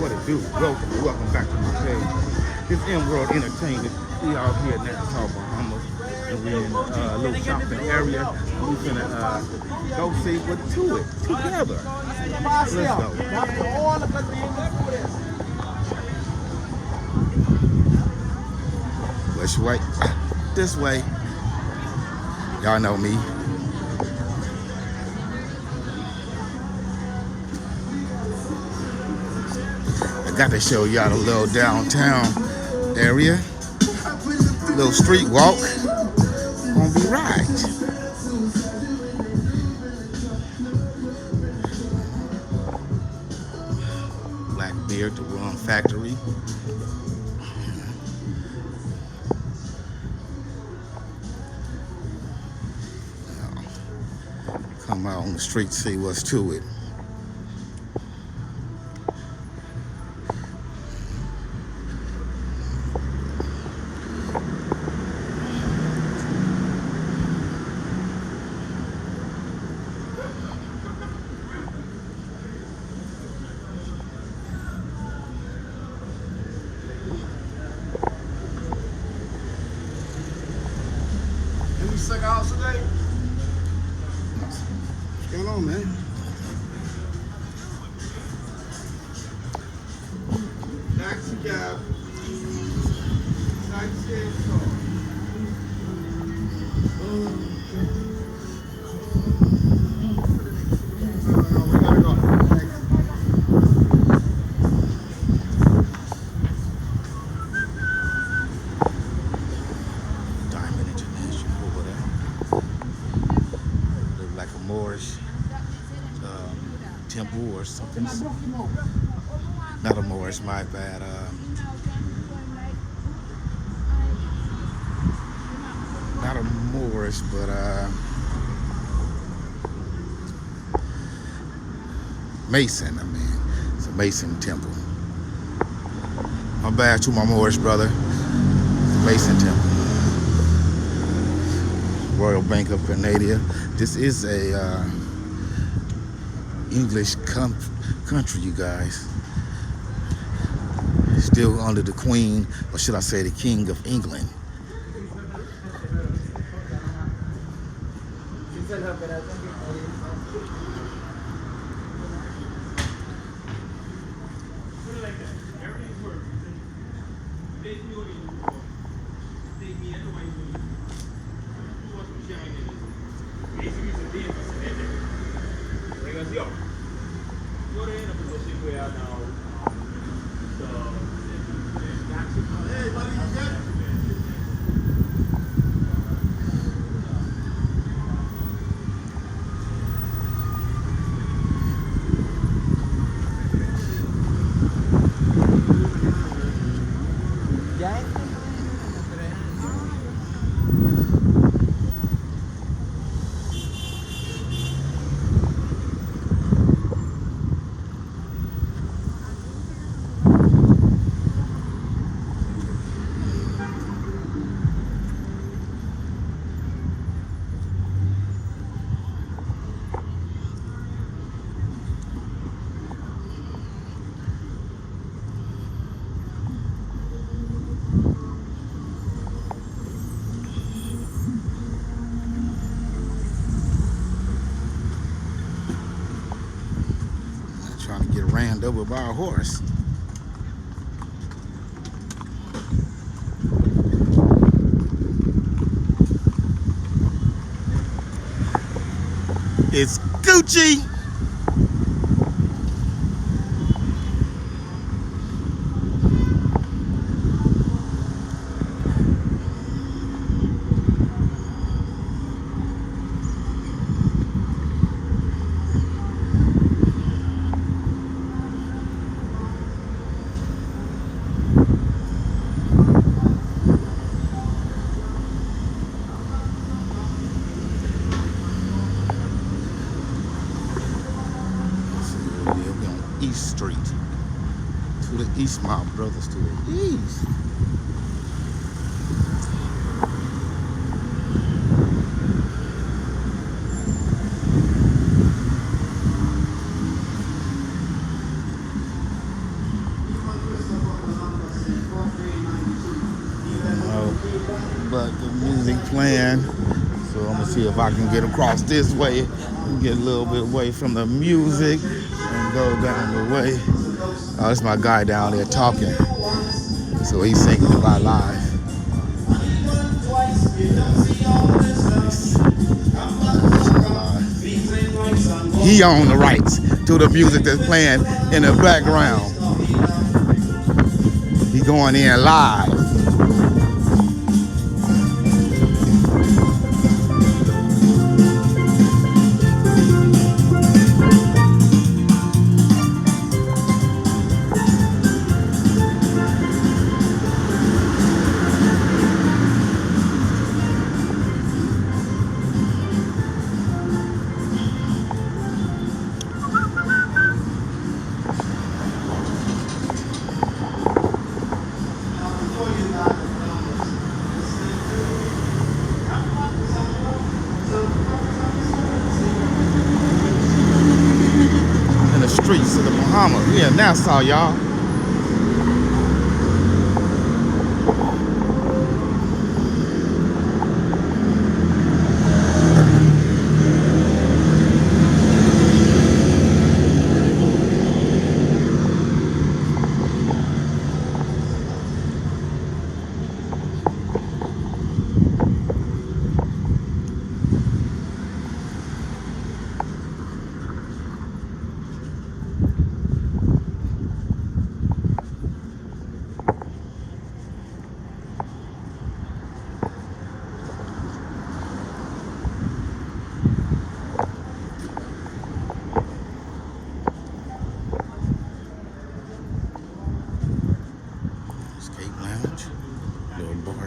What it do? Welcome back to my page. This M-World Entertainment. We out here at Nassau Bahamas, and we're in a little shopping area. We finna go see what to it together. Let's go. Which way? This way. Y'all know me. I got to show y'all the little downtown area. Little street walk. Gonna be right. Blackbeard, the Rum Factory. Come out on the street, see what's to it. Cigars today? What's going on, man? Taxi cab. Sightseeing car. We gotta go. Moorish temple or something. Not a Moorish, my bad. Not a Moorish, but Mason. I mean, it's a Mason temple. My bad to my Moorish brother. It's a Mason temple. Royal Bank of Canada. This is a English country, you guys. Still under the Queen, or should I say the King of England. Trying to get ran over by a horse. It's Gucci. East Street. To the east, my brothers, to the east. playing. So I'm gonna see if I can get across this way and get a little bit away from the music and go down the way. Oh, that's my guy down there talking. So he's singing Goodbye Live. He owns the rights to the music that's playing in the background. He going in live. Streets of the Bahamas. We in Nassau, y'all.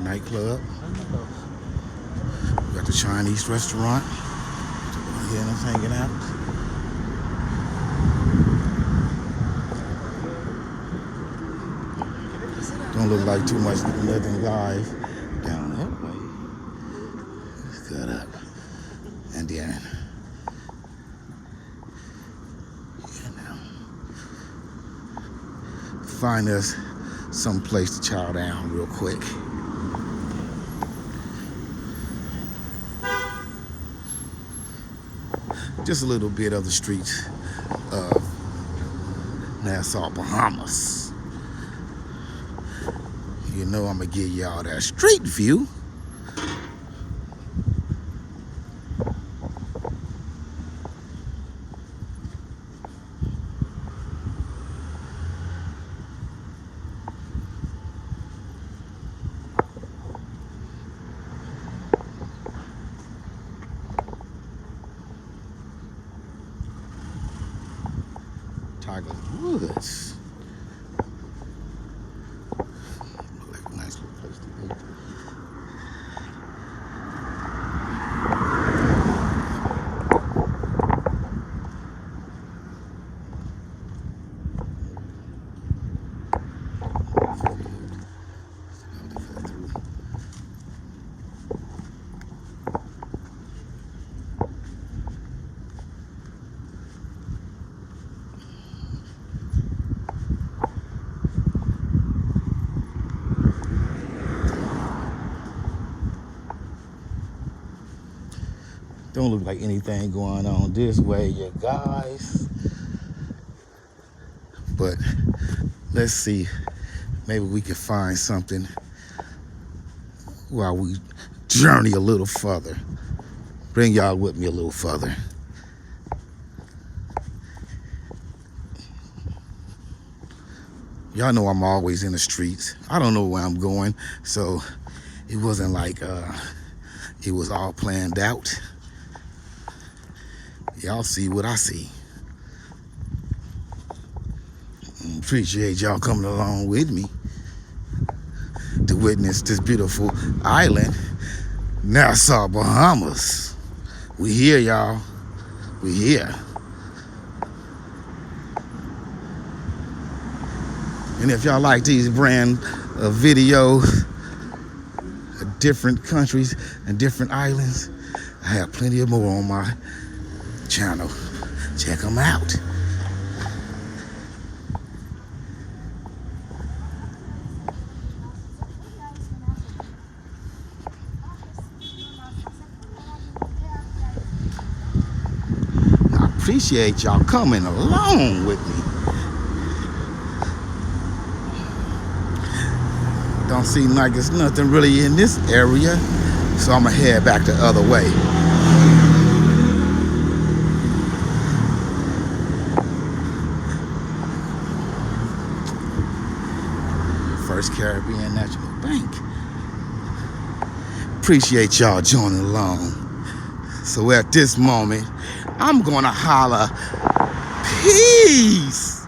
Nightclub. We got the Chinese restaurant. Here and us hanging out. Don't look like too much nothing live down that way. Cut up. And then now find us some place to chow down real quick. Just a little bit of the streets of Nassau, Bahamas. You know I'm gonna give y'all that street view. Tiger Woods. Look like a nice little place to be. Don't look like anything going on this way, you guys. But let's see. Maybe we can find something while we journey a little further. Bring y'all with me a little further. Y'all know I'm always in the streets. I don't know where I'm going, so it wasn't like it was all planned out. Y'all see what I see. Appreciate y'all coming along with me to witness this beautiful island, Nassau, Bahamas. We here, y'all. We here. And if y'all like these brand of videos of different countries and different islands, I have plenty of more on my channel. Check them out. appreciate y'all coming along with me. Don't seem like there's nothing really in this area, so I'm gonna head back the other way. First Caribbean National Bank. Appreciate y'all joining along. So at this moment, I'm gonna holler, peace.